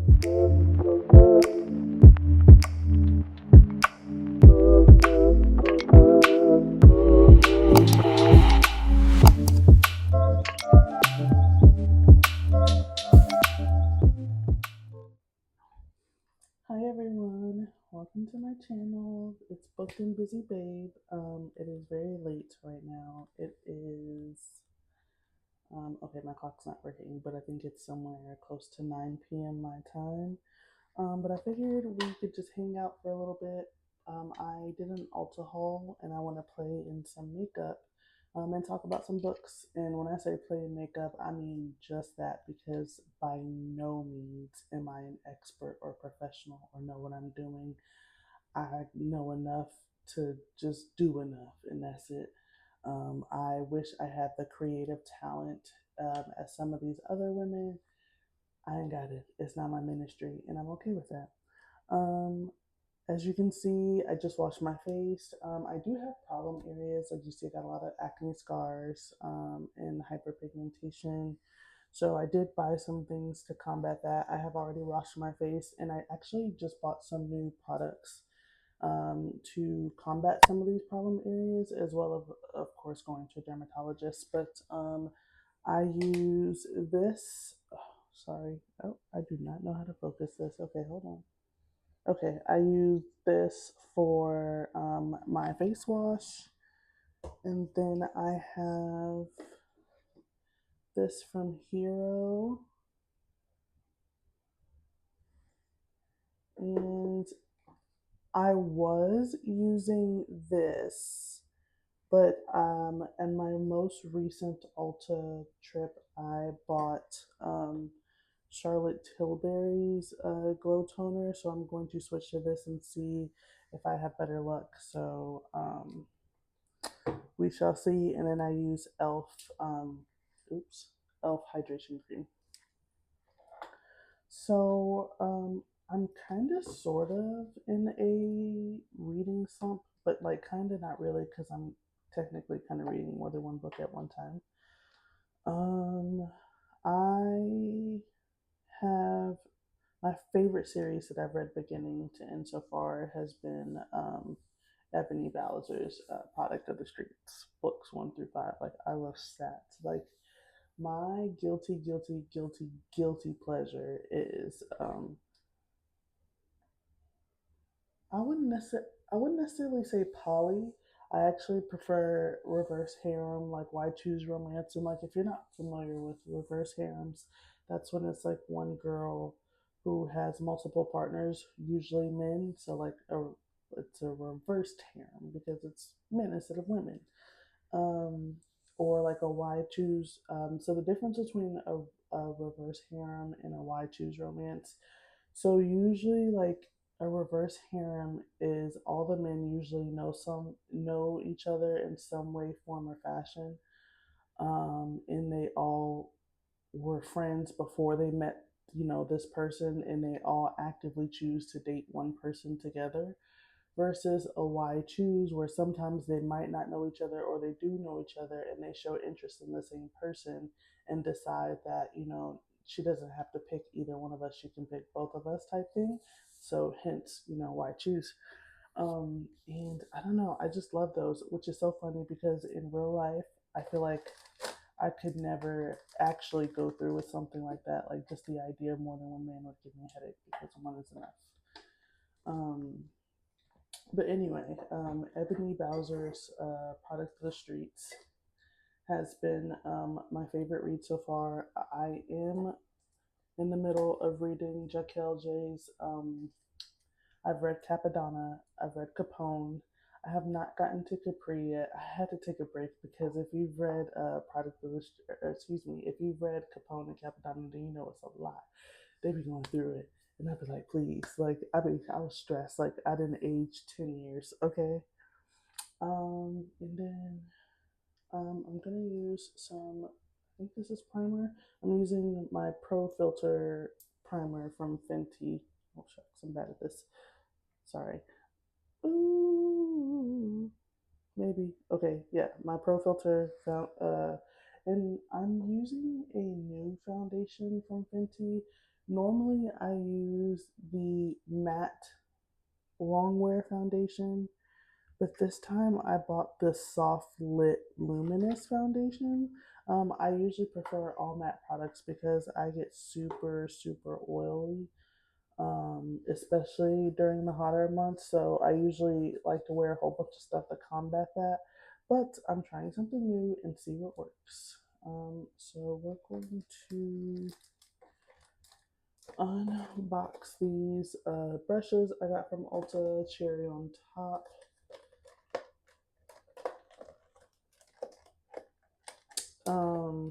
Hi everyone, welcome to my channel. It's Booked and Busy Babe. It is very late right now. It is okay, my clock's not working, but I think it's somewhere close to 9 p.m. my time. But I figured we could just hang out for a little bit. I did an Ulta haul and I want to play in some makeup and talk about some books. And when I say play in makeup, I mean just that because by no means am I an expert or professional or know what I'm doing. I know enough to just do enough, and that's it. I wish I had the creative talent as some of these other women. I ain't got it. It's not my ministry, and I'm okay with that. Um, as you can see, I just washed my face. I do have problem areas. Like you see, I got a lot of acne scars and hyperpigmentation. So I did buy some things to combat that. I have already washed my face, and I actually just bought some new products to combat some of these problem areas, as well as, of course, going to a dermatologist. But I use this. Oh, sorry. Oh, I do not know how to focus this. Okay, hold on. Okay, I use this for my face wash, and then I have this from Hero, and I was using this, but in my most recent Ulta trip, I bought Charlotte Tilbury's glow toner, so I'm going to switch to this and see if I have better luck. So we shall see. And then I use oops, Elf hydration cream. So I'm kind of sort of in a reading slump, but like kind of not really because I'm technically kind of reading more than one book at one time. Um, I have my favorite series that I've read beginning to end so far has been Ebony Bowser's Product of the Streets, books 1 through 5. Like, I love stats. Like, my guilty pleasure is I wouldn't necessarily say poly. I actually prefer reverse harem, like why choose romance. And like if you're not familiar with reverse harems, that's when it's like one girl who has multiple partners, usually men. So like it's a reversed harem because it's men instead of women. Um, or like a why choose. So the difference between a reverse harem and a why choose romance, so usually like a reverse harem is all the men usually know each other in some way, form, or fashion. And they all were friends before they met, this person, and they all actively choose to date one person together. Versus a why choose, where sometimes they might not know each other or they do know each other and they show interest in the same person and decide that, she doesn't have to pick either one of us, she can pick both of us type thing. So hence, why choose. And I don't know, I just love those, which is so funny because in real life, I feel like I could never actually go through with something like that. Like just the idea of more than one man would give me a headache because one is enough. Um, but anyway, Ebony Bowser's Product of the Streets has been my favorite read so far. I am in the middle of reading Jaquel J's. I've read Capadonna, I've read Capone. I have not gotten to Capri yet. I had to take a break because if you've read Product of the, excuse me, if you've read Capone and Capadonna, then you know it's a lot. They be going through it. And I'd be like, please, like, I was stressed. Like, I didn't age 10 years, okay? And then I'm gonna use some, I think this is primer. I'm using my Pro Filter primer from Fenty. Oh, shucks, I'm bad at this. Sorry. Ooh, maybe. Okay, yeah, my Pro Filter and I'm using a new foundation from Fenty. Normally, I use the matte longwear foundation, but this time I bought the soft lit luminous foundation. I usually prefer all matte products because I get super oily, especially during the hotter months. So I usually like to wear a whole bunch of stuff to combat that. But I'm trying something new and see what works. So we're going to unbox these brushes I got from Ulta, cherry on top. Um,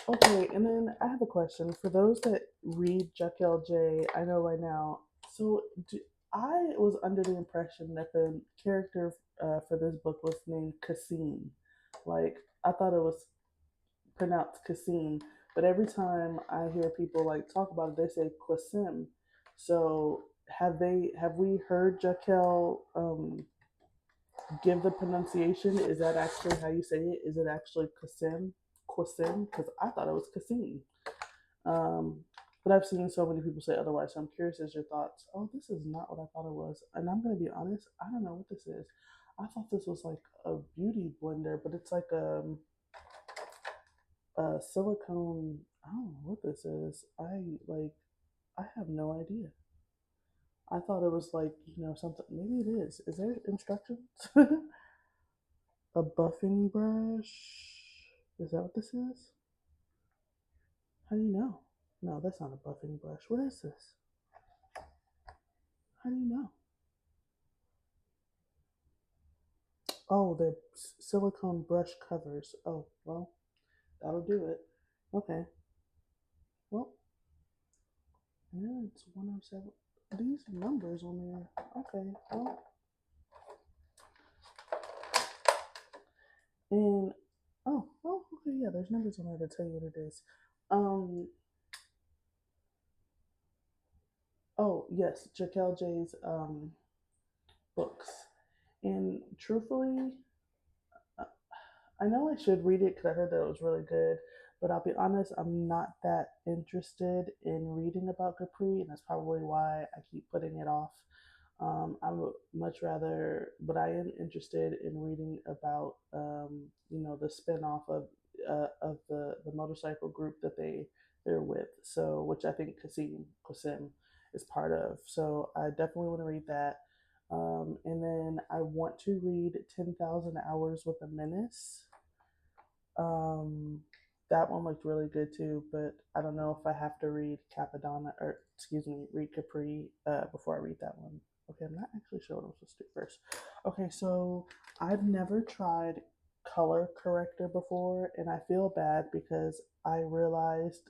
okay, and then I have a question for those that read Jaquel J. I know right now. So I was under the impression that the character for this book was named Cassim. Like I thought it was pronounced Cassim, but every time I hear people like talk about it, they say Quasim. So have we heard Jaquel give the pronunciation? Is that actually how you say it? Is it actually Qasim? Qasim? Because I thought it was Qasim. Um, but I've seen so many people say otherwise. So I'm curious as your thoughts. Oh, this is not what I thought it was. And I'm going to be honest, I don't know what this is. I thought this was like a beauty blender, but it's like a silicone. I don't know what this is. I have no idea. I thought it was like, something. Maybe it is. Is there instructions? A buffing brush. Is that what this is? How do you know? No, that's not a buffing brush. What is this? How do you know? Oh, they're silicone brush covers. Oh, well, that'll do it. Okay. Well, yeah, it's 107. These numbers on there. Okay. Well, and okay, yeah, there's numbers on there to tell you what it is. Um, oh yes, Jaquel J's books, and truthfully, I know I should read it because I heard that it was really good, but I'll be honest, I'm not that interested in reading about Capri, and that's probably why I keep putting it off. I would much rather, but I am interested in reading about, the spinoff of the motorcycle group that they're with. So, which I think Kasim is part of. So, I definitely want to read that. And then I want to read 10,000 Hours with a Menace. um, that one looked really good too, but I don't know if I have to read Capadonna or excuse me, read Capri before I read that one. Okay, I'm not actually sure what I'm supposed to do first. Okay, so I've never tried color corrector before, and I feel bad because I realized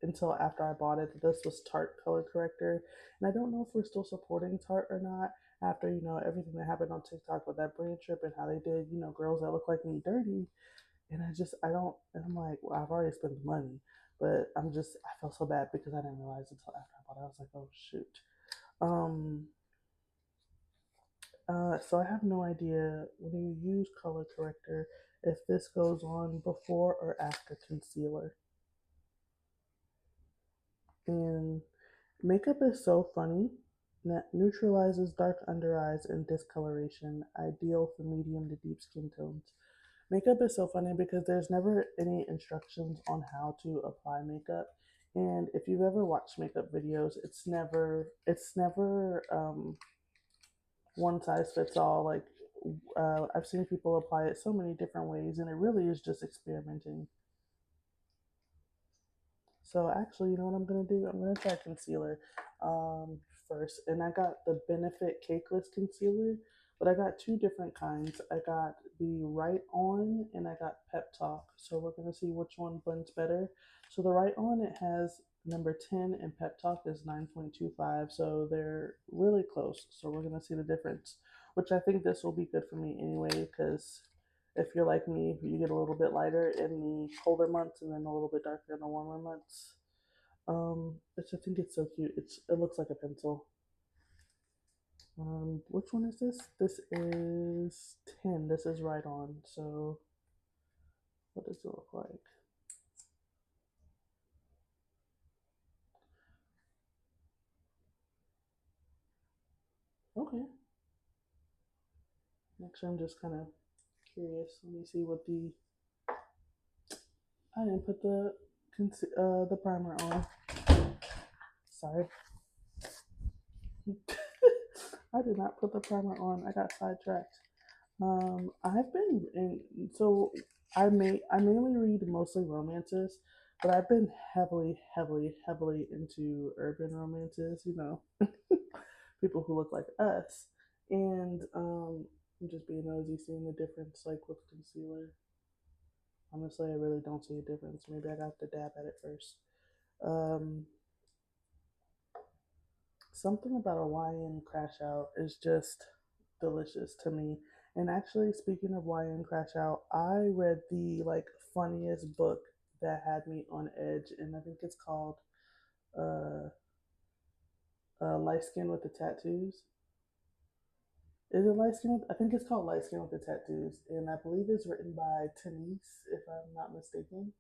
until after I bought it that this was Tarte color corrector, and I don't know if we're still supporting Tarte or not after everything that happened on TikTok with that brand trip and how they did girls that look like me dirty, and I don't, and I'm like, well, I've already spent the money, but I felt so bad because I didn't realize until after I bought it. I was like, oh, shoot. Um, so I have no idea when you use color corrector if this goes on before or after concealer. And makeup is so funny. That neutralizes dark under eyes and discoloration, ideal for medium to deep skin tones. Makeup is so funny because there's never any instructions on how to apply makeup. And if you've ever watched makeup videos, it's never one size fits all. Like I've seen people apply it so many different ways, and it really is just experimenting. So actually, you know what I'm gonna do? I'm gonna try concealer first, and I got the Benefit Cakeless Concealer, but I got two different kinds. I got the Right On and I got Pep Talk. So we're gonna see which one blends better. So the Right On, it has number 10, and Pep Talk is 9.25. So they're really close. So we're gonna see the difference, which I think this will be good for me anyway because if you're like me, you get a little bit lighter in the colder months and then a little bit darker in the warmer months. I think it's so cute. It looks like a pencil. Which one is this? This is 10. This is Right On. So what does it look like? Okay. Actually, I'm just kind of curious. Let me see what the. I didn't put the primer on. Sorry. I did not put the primer on. I got sidetracked. I've been in so I mainly read mostly romances, but I've been heavily into urban romances. You know, people who look like us, and I'm just being nosy, seeing the difference, like with concealer. Honestly, I really don't see a difference. Maybe I got to dab at it first. Um, Something about a YN crash out is just delicious to me. And actually, speaking of YN crash out, I read the like funniest book that had me on edge, and I think it's called uh, Light Skin with the Tattoos. Is it Light Skin? I think it's called Light Skin with the Tattoos, and I believe it's written by Tanise, if I'm not mistaken.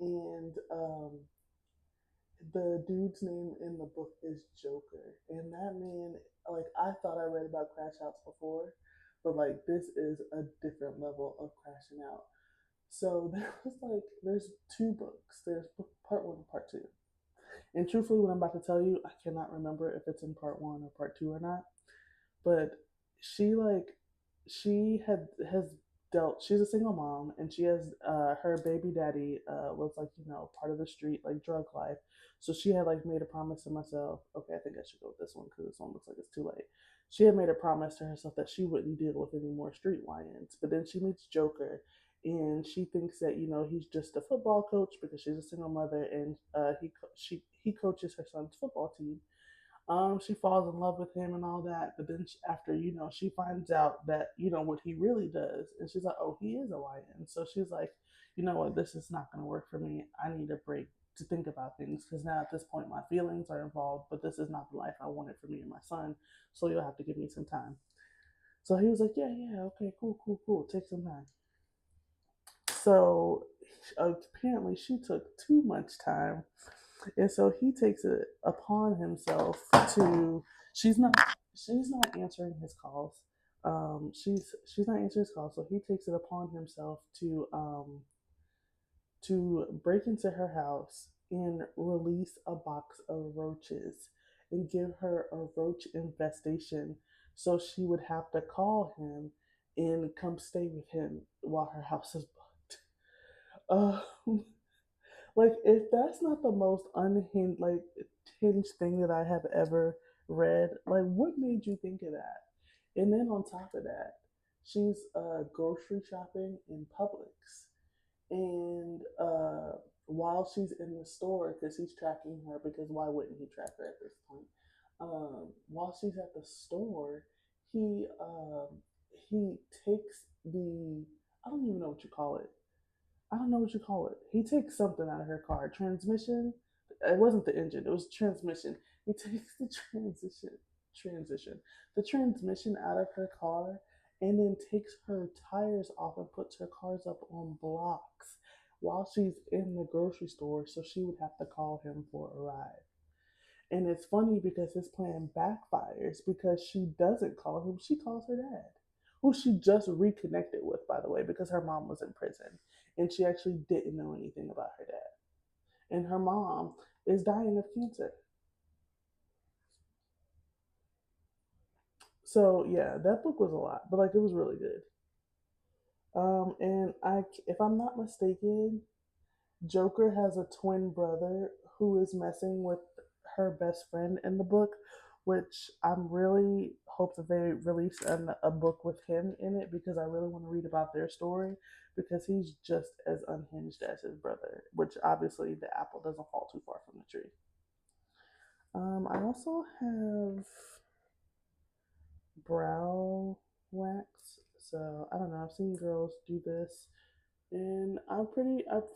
And the dude's name in the book is Joker, and that man, like, I thought I read about crash outs before, but like this is a different level of crashing out. So there's two books. There's part one and part two. And truthfully, what I'm about to tell you, I cannot remember if it's in part one or part two or not. But she like she had has dealt. She's a single mom, and she has her baby daddy was like, you know, part of the street like drug life. So she had like made a promise to myself. Okay, I think I should go with this one because this one looks like it's too late. She had made a promise to herself that she wouldn't deal with any more street lions. But then she meets Joker, and she thinks that, you know, he's just a football coach because she's a single mother, and he coaches her son's football team. She falls in love with him and all that, but then after, you know, she finds out that, you know, what he really does, and she's like, oh, he is a YN. So she's like, you know what, this is not going to work for me. I need a break to think about things because now at this point my feelings are involved, but this is not the life I wanted for me and my son. So you'll have to give me some time. So he was like, yeah, yeah, okay, cool, take some time. So apparently she took too much time, and so he takes it upon himself to. She's not. She's not answering his calls. She's not answering his calls. So he takes it upon himself to break into her house and release a box of roaches and give her a roach infestation. So she would have to call him and come stay with him while her house is booked. Like, if that's not the most unhinged, like, hinged thing that I have ever read, like, what made you think of that? And then on top of that, she's grocery shopping in Publix, and while she's in the store, because he's tracking her, because why wouldn't he track her at this point? While she's at the store, he he takes the, I don't even know what you call it. I don't know what you call it. He takes something out of her car. Transmission. It wasn't the engine. It was transmission. He takes the transition, the transmission out of her car, and then takes her tires off and puts her cars up on blocks while she's in the grocery store. So she would have to call him for a ride. And it's funny because his plan backfires because she doesn't call him, she calls her dad, who she just reconnected with, by the way, because her mom was in prison and she actually didn't know anything about her dad. And her mom is dying of cancer. So, yeah, that book was a lot, but like it was really good. And if I'm not mistaken, Joker has a twin brother who is messing with her best friend in the book, which I'm really hope that they release a book with him in it because I really want to read about their story because he's just as unhinged as his brother, which obviously the apple doesn't fall too far from the tree. I also have brow wax. So I don't know. I've seen girls do this. And I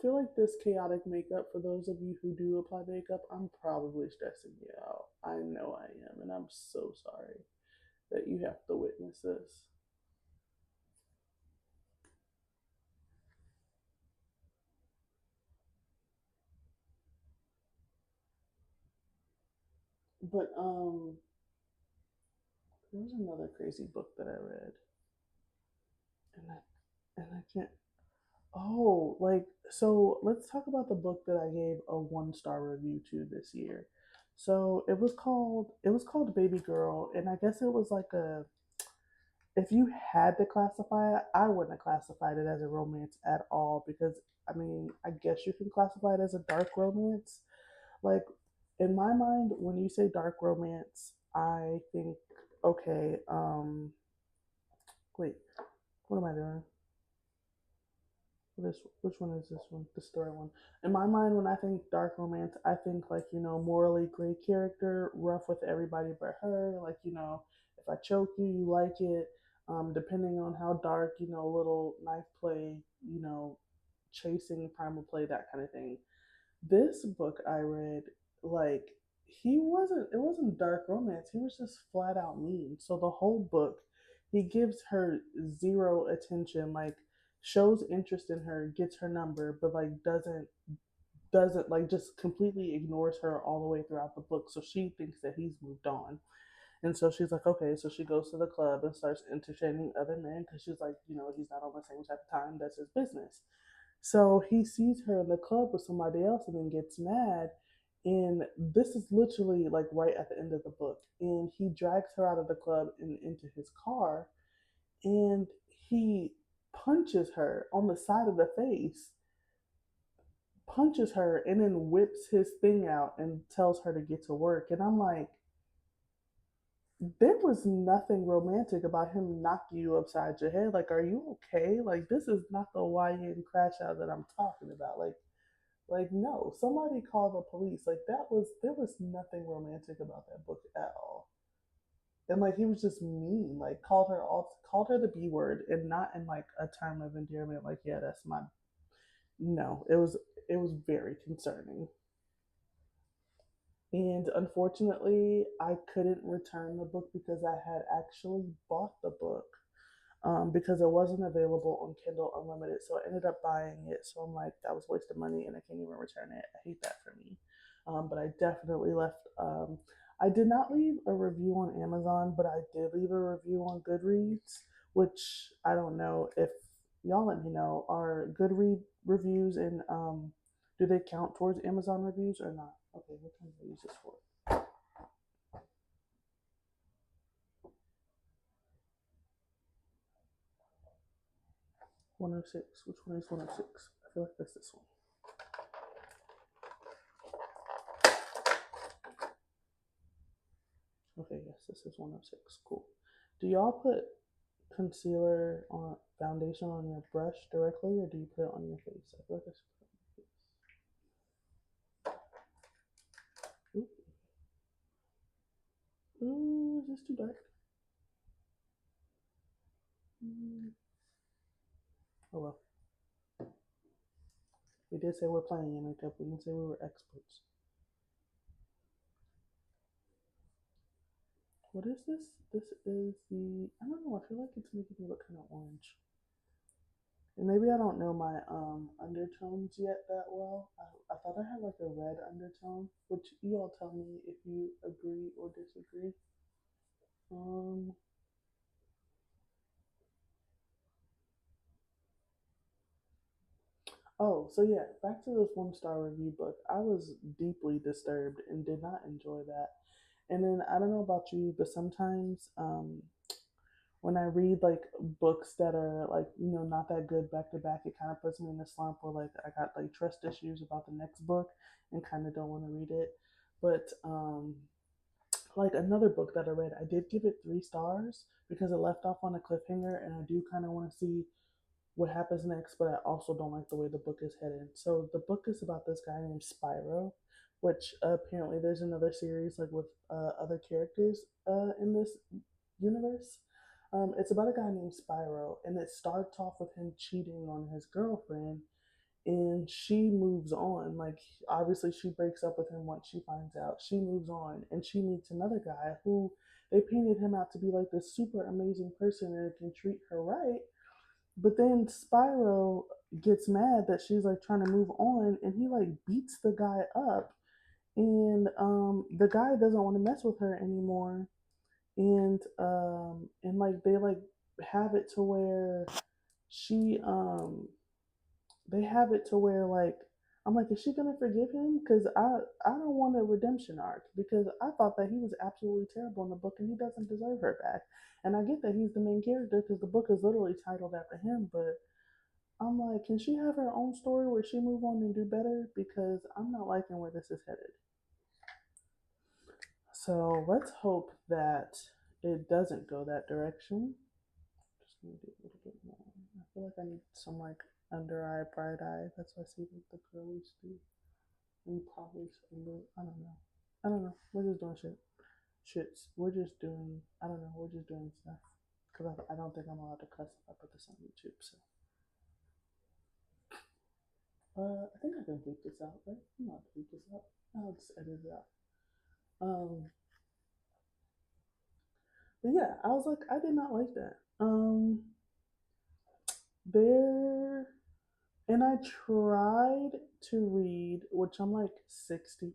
feel like this chaotic makeup, for those of you who do apply makeup, I'm probably stressing you out. I know I am, and I'm so sorry that you have to witness this. But There was another crazy book that I read, and I can't. Oh, like so. Let's talk about the book that I gave a 1 star review to this year. So it was called Baby Girl, and I guess it was like a, if you had to classify it, I wouldn't have classified it as a romance at all because I mean, I guess you can classify it as a dark romance. Like in my mind, when you say dark romance, I think, okay, wait, what am I doing? Which one is this one? The story one. In my mind, when I think dark romance, I think like, morally gray character, rough with everybody but her. Like, if I choke you, you like it. Depending on how dark, little knife play, chasing, primal play, that kind of thing. This book I read, like, it wasn't dark romance. He was just flat out mean. So the whole book, he gives her zero attention, like shows interest in her, gets her number, but like doesn't like just completely ignores her all the way throughout the book. So she thinks that he's moved on. And so she's like, okay, so she goes to the club and starts entertaining other men because she's like, he's not on the same type of time. That's his business. So he sees her in the club with somebody else and then gets mad. And this is literally like right at the end of the book. And he drags her out of the club and into his car, and he punches her on the side of the face, punches her, and then whips his thing out and tells her to get to work. And I'm like, there was nothing romantic about him knocking you upside your head. Like, are you okay? Like, this is not the YN crash out that I'm talking about. Like no, somebody called the police. Like there was nothing romantic about that book at all. And like he was just mean. Like called her the B word, and not in like a term of endearment. Like yeah, that's my no. It was very concerning. And unfortunately, I couldn't return the book because I had actually bought the book, because it wasn't available on Kindle Unlimited. So I ended up buying it. So I'm like, that was a waste of money and I can't even return it. I hate that for me. But I definitely left. I did not leave a review on Amazon, but I did leave a review on Goodreads, which I don't know if y'all let me know. Are Goodread reviews and do they count towards Amazon reviews or not? Okay, what can I use this for? 106. Which one is 106? I feel like that's this one. Okay, yes, this is 106. Cool. Do y'all put concealer on foundation on your brush directly, or do you put it on your face? I feel like I should put it on my face. Ooh, is this too dark? Mm. Oh well. We did say we're playing in makeup. We didn't say we were experts. What is this? This is the. I don't know. I feel like it's making me look kind of orange. And maybe I don't know my undertones yet that well. I thought I had like a red undertone, which you all tell me if you agree or disagree. Um. Oh, so yeah, back to this 1 star review book. I was deeply disturbed and did not enjoy that. And then I don't know about you, but sometimes when I read like books that are like not that good back to back, it kind of puts me in a slump where like I got like trust issues about the next book and kind of don't want to read it. But like another book that I read, I did give it 3 stars because it left off on a cliffhanger, and I do kind of want to see what happens next, but I also don't like the way the book is headed. So the book is about this guy named Spyro, which apparently there's another series like with other characters in this universe. It's about a guy named Spyro, and it starts off with him cheating on his girlfriend, and she moves on. Like obviously, she breaks up with him once she finds out. She moves on, and she meets another guy who they painted him out to be like this super amazing person and can treat her right, but then Spyro gets mad that she's like trying to move on, and he like beats the guy up, and the guy doesn't want to mess with her anymore, and like they like have it to where she they have it to where like I'm like, is she gonna forgive him? Because I don't want a redemption arc because I thought that he was absolutely terrible in the book and he doesn't deserve her back. And I get that he's the main character because the book is literally titled after him, but I'm like, can she have her own story where she move on and do better? Because I'm not liking where this is headed. So let's hope that it doesn't go that direction. Just need to do a little bit more. I feel like I need some like under eye, bright eye. That's what I see like the girlies do. And probably I don't know. I don't know. We're just doing shits. We're just doing. I don't know. We're just doing stuff. Because I don't think I'm allowed to cuss if I put this on YouTube. So I think I can bleep this out, right? I'm not bleep this out. I'll just edit it out. But yeah, I was like, I did not like that. There, and I tried to read, which I'm like 60%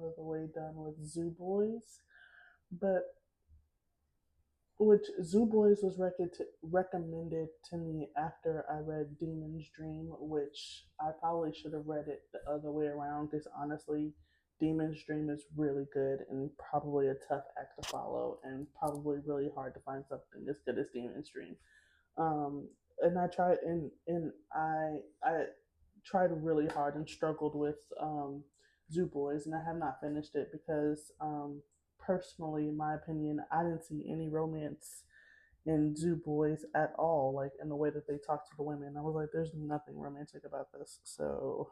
of the way done with Zoo Boys, but which Zoo Boys was recommended to me after I read Demon's Dream, which I probably should have read it the other way around because honestly, Demon's Dream is really good and probably a tough act to follow and probably really hard to find something as good as Demon's Dream. And I tried and I tried really hard and struggled with Zoo Boys, and I have not finished it because personally, in my opinion, I didn't see any romance in Zoo Boys at all, like in the way that they talk to the women. I was like, there's nothing romantic about this. So,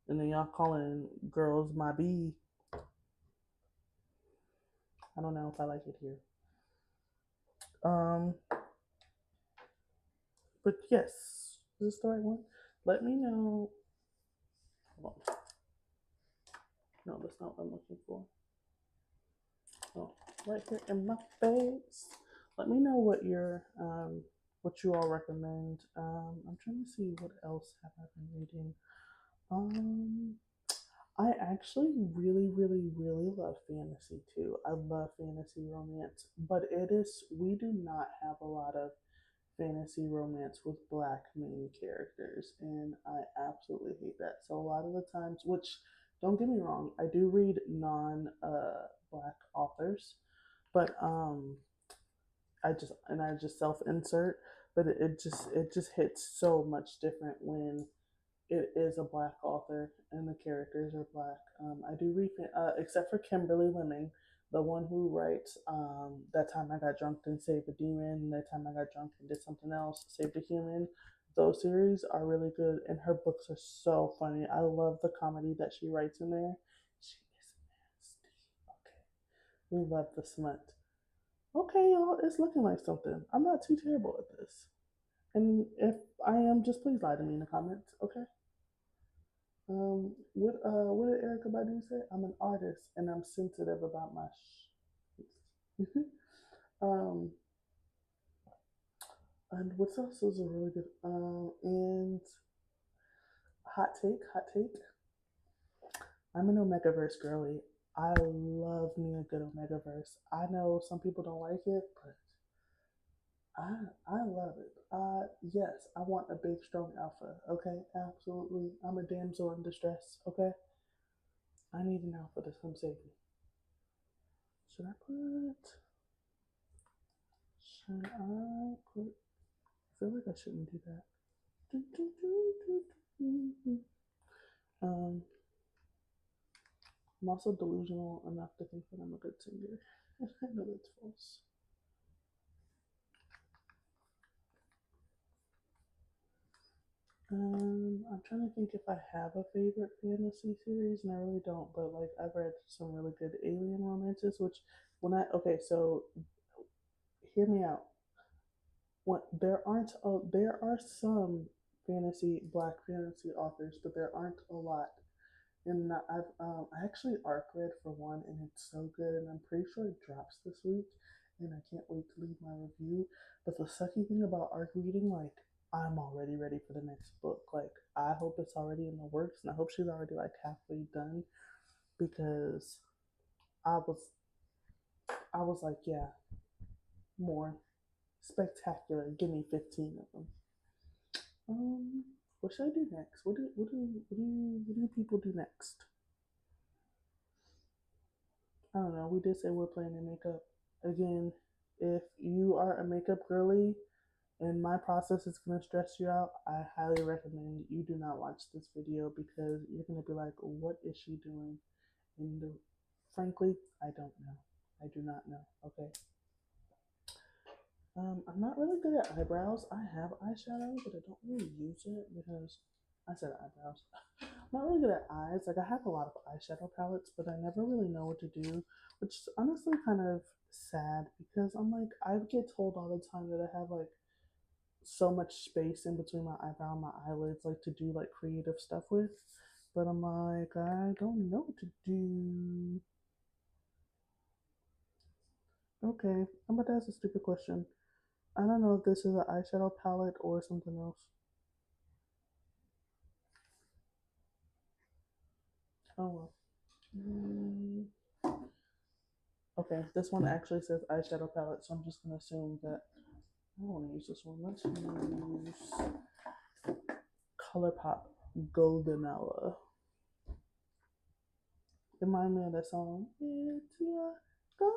and then y'all calling girls my bee. I don't know if I like it here. Um, but yes, is this the right one? Let me know. Hold on. No, that's not what I'm looking for. Oh, right here in my face. Let me know what you all recommend. I'm trying to see what else have I been reading. Um, I actually really, really, really love fantasy too. I love fantasy romance, but we do not have a lot of fantasy romance with black main characters, and I absolutely hate that. So a lot of the times, which don't get me wrong, I do read non black authors, but I just self insert, but it just hits so much different when it is a black author and the characters are black. I do read, except for Kimberly Lemming, the one who writes That Time I Got Drunk and Saved a Demon, That Time I Got Drunk and Did Something Else, Saved a Human. Those series are really good, and her books are so funny. I love the comedy that she writes in there. She is nasty. Okay, we love the smut. Okay, y'all, it's looking like something. I'm not too terrible at this. And if I am, just please lie to me in the comments, okay? What did Erica Badu say? I'm an artist and I'm sensitive about my um, and what else was a really good and hot take. I'm an Omegaverse girly. I love me a good Omegaverse. I know some people don't like it, but I love it. Yes, I want a big strong alpha. Okay, absolutely. I'm a damsel in distress. Okay, I need an alpha to come save me. Should I put? Should I put? I feel like I shouldn't do that. Um, I'm also delusional enough to think that I'm a good singer. I know that's false. I'm trying to think if I have a favorite fantasy series, and I really don't. But like, I've read some really good alien romances. Which, when I okay, so hear me out. What there are some black fantasy authors, but there aren't a lot. And I actually arc read for one, and it's so good, and I'm pretty sure it drops this week, and I can't wait to leave my review. But the sucky thing about arc reading, like I'm already ready for the next book. Like I hope it's already in the works, and I hope she's already like halfway done because I was I was like, yeah, more spectacular. Give me 15 of them. Um, what should I do next? What do people do next? I don't know. We did say we're playing in makeup. Again, if you are a makeup girly and my process is going to stress you out, I highly recommend you do not watch this video because you're going to be like, what is she doing? And frankly, I don't know. I do not know. Okay. I'm not really good at eyebrows. I have eyeshadow, but I don't really use it because I said eyebrows. I'm not really good at eyes. Like I have a lot of eyeshadow palettes, but I never really know what to do, which is honestly kind of sad because I'm like I get told all the time that I have like so much space in between my eyebrow and my eyelids, like to do like creative stuff with. But I'm like I don't know what to do. Okay, I'm about to ask a stupid question. I don't know if this is an eyeshadow palette or something else. Oh well. Mm, okay, this one actually says eyeshadow palette, so I'm just gonna assume that I don't want to use this one. Let's use ColourPop Golden Hour. Remind me of that song. It's your golden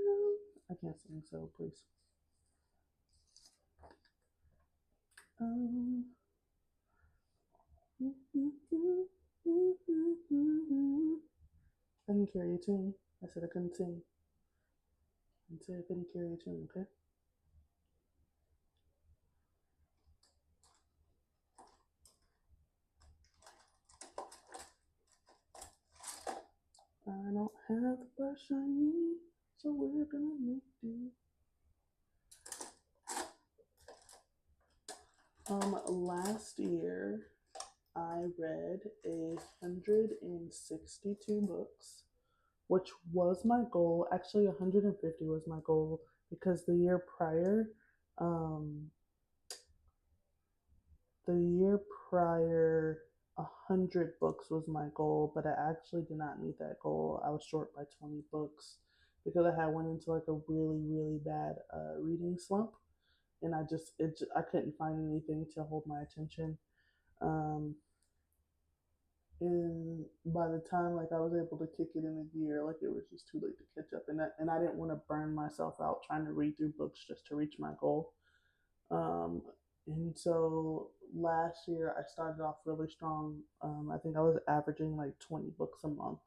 hour. I can't sing, so please. Um, I can carry a tune. I said I couldn't sing. I said I couldn't carry a tune. Okay. I don't have the brush I need, so we're gonna make do. Last year I read 162 books, which was my goal. Actually, 150 was my goal because um, the year prior, 100 books was my goal, but I actually did not meet that goal. I was short by 20 books because I had went into like a really really bad reading slump, and I couldn't find anything to hold my attention. Um, and by the time like I was able to kick it in a gear, like it was just too late to catch up, and I didn't want to burn myself out trying to read through books just to reach my goal. Um, and so last year I started off really strong. I think I was averaging like 20 books a month.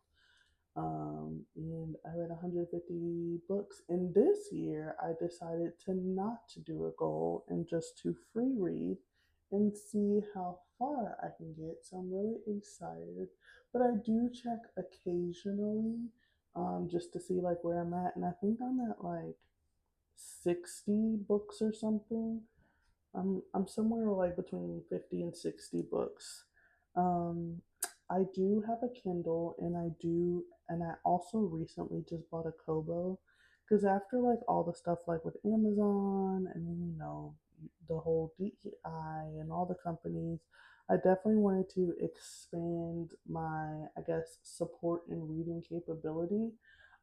And I read 150 books. And this year, I decided to not to do a goal and just to free read and see how far I can get. So I'm really excited. But I do check occasionally just to see like where I'm at. And I think I'm at like 60 books or something. I'm somewhere like between 50 and 60 books. Um, I do have a Kindle and I also recently just bought a Kobo because after like all the stuff like with Amazon and the whole DEI and all the companies, I definitely wanted to expand my, I guess, support and reading capability.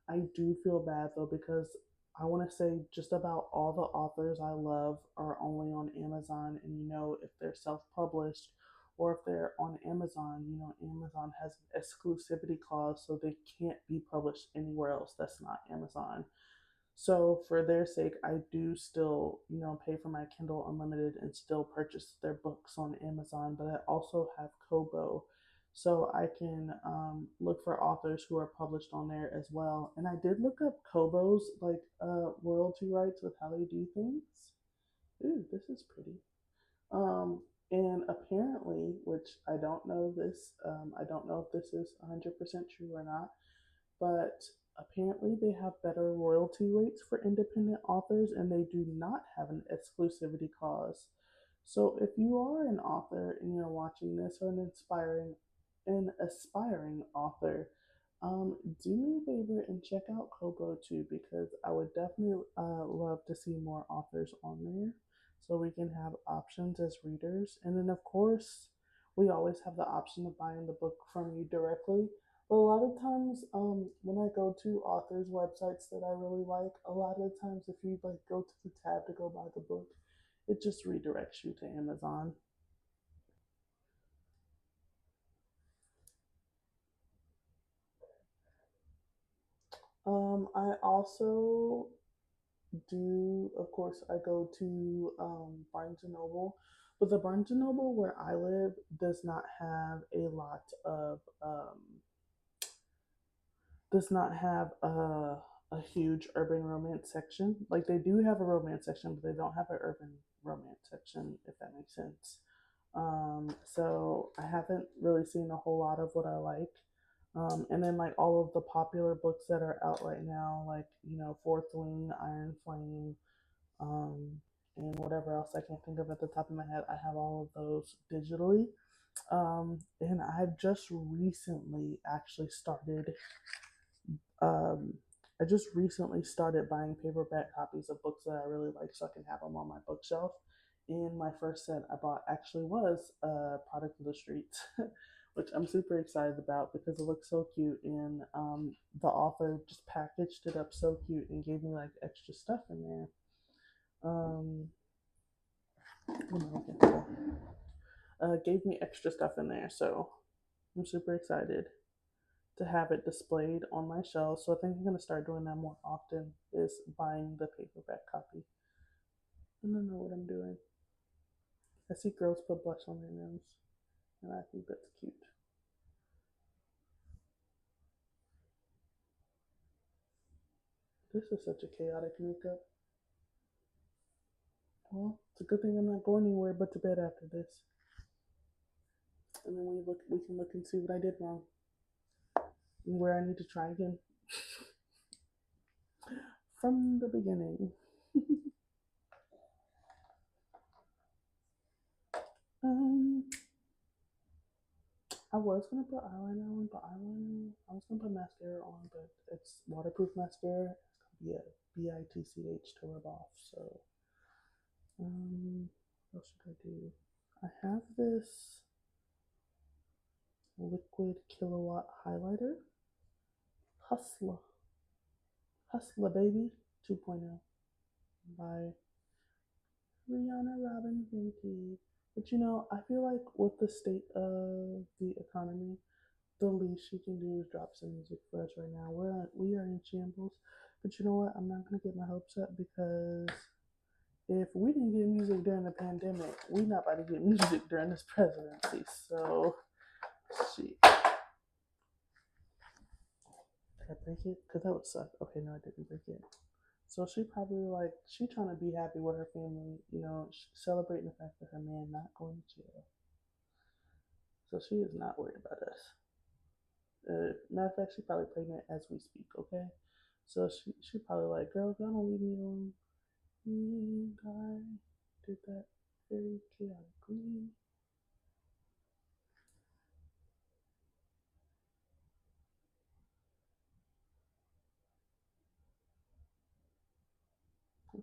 I do feel bad though because I want to say just about all the authors I love are only on Amazon, and if they're self-published or if they're on Amazon, Amazon has an exclusivity clause, so they can't be published anywhere else that's not Amazon. So for their sake, I do still, pay for my Kindle Unlimited and still purchase their books on Amazon. But I also have Kobo, so I can look for authors who are published on there as well. And I did look up Kobo's like royalty rights with how they do things. Ooh, this is pretty. Um, and apparently, which I don't know this, I don't know if this is 100% true or not, but apparently they have better royalty rates for independent authors and they do not have an exclusivity clause. So if you are an author and you're watching this or an aspiring author, do me a favor and check out Kobo too because I would definitely love to see more authors on there so we can have options as readers. And then of course, we always have the option of buying the book from you directly. But a lot of times, when I go to authors' websites that I really like, a lot of times if you like go to the tab to go buy the book, it just redirects you to Amazon. I also do, of course, I go to Barnes and Noble, but the Barnes and Noble where I live does not have a lot of does not have a huge urban romance section. Like they do have a romance section, but they don't have an urban romance section, if that makes sense. So I haven't really seen a whole lot of what I like. And then like all of the popular books that are out right now, like Fourth Wing, Iron Flame, um, and whatever else I can't think of at the top of my head. I have all of those digitally. And I've just recently actually started um, I just recently started buying paperback copies of books that I really like so I can have them on my bookshelf. And my first set I bought actually was Product of the Streets, which I'm super excited about because it looks so cute. And the author just packaged it up so cute and gave me like extra stuff in there. Um, Gave me extra stuff in there. So I'm super excited to have it displayed on my shelf. So I think I'm gonna start doing that more often. Is buying the paperback copy. I don't know what I'm doing. I see girls put blush on their nose, and I think that's cute. This is such a chaotic makeup. Well, it's a good thing I'm not going anywhere but to bed after this. And then we can look and see what I did wrong and where I need to try again from the beginning. um, I was gonna put eyeliner on, but eyeliner. I was gonna put mascara on, but it's waterproof mascara. It's gonna be a bitch to rub off. So, what should I do? I have this liquid kilowatt highlighter, Hustler, Hustler baby 2.0 by Rihanna Robin Vintage. But I feel like with the state of the economy, the least you can do is drop some music for us right now. We are in shambles. But you know what? I'm not gonna get my hopes up because if we didn't get music during the pandemic, we not about to get music during this presidency. So, shit. Did I break it? Because that would suck. Okay, no, I didn't break it. So she probably like she trying to be happy with her family, celebrating the fact that her man not going to jail. So she is not worried about us. Matter of fact, she's probably pregnant as we speak. Okay, so she probably like, girl, y'all don't leave me alone. And I did that very chaotically.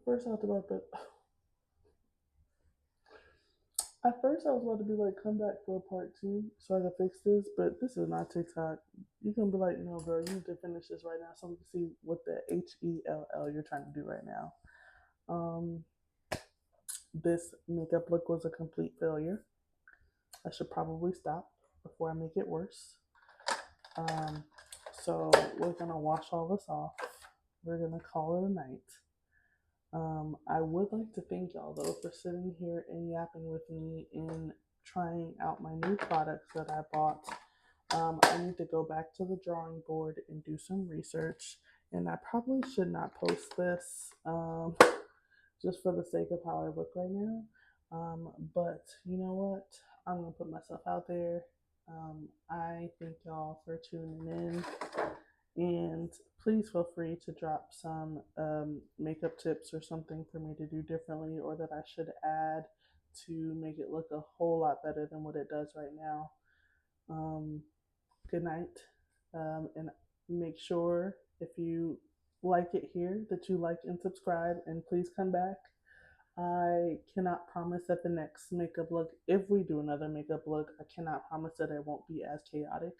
First, I was about to, at first, I was about to be like, come back for a part two so I can fix this, but this is not TikTok. You can be like, no, girl, you need to finish this right now so we can see what the HELL you're trying to do right now. Um, this makeup look was a complete failure. I should probably stop before I make it worse. Um, so we're gonna wash all this off. We're gonna call it a night. I would like to thank y'all though for sitting here and yapping with me and trying out my new products that I bought. I need to go back to the drawing board and do some research. And I probably should not post this just for the sake of how I look right now. But you know what? I'm going to put myself out there. I thank y'all for tuning in. And please feel free to drop some makeup tips or something for me to do differently or that I should add to make it look a whole lot better than what it does right now. Um, Good night. And make sure if you like it here that you like and subscribe and please come back. I cannot promise that the next makeup look, if we do another makeup look, I cannot promise that it won't be as chaotic.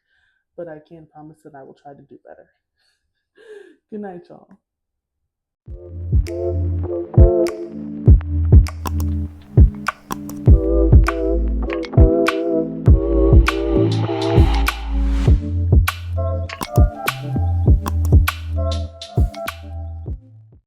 but I can promise that I will try to do better. Good night, y'all.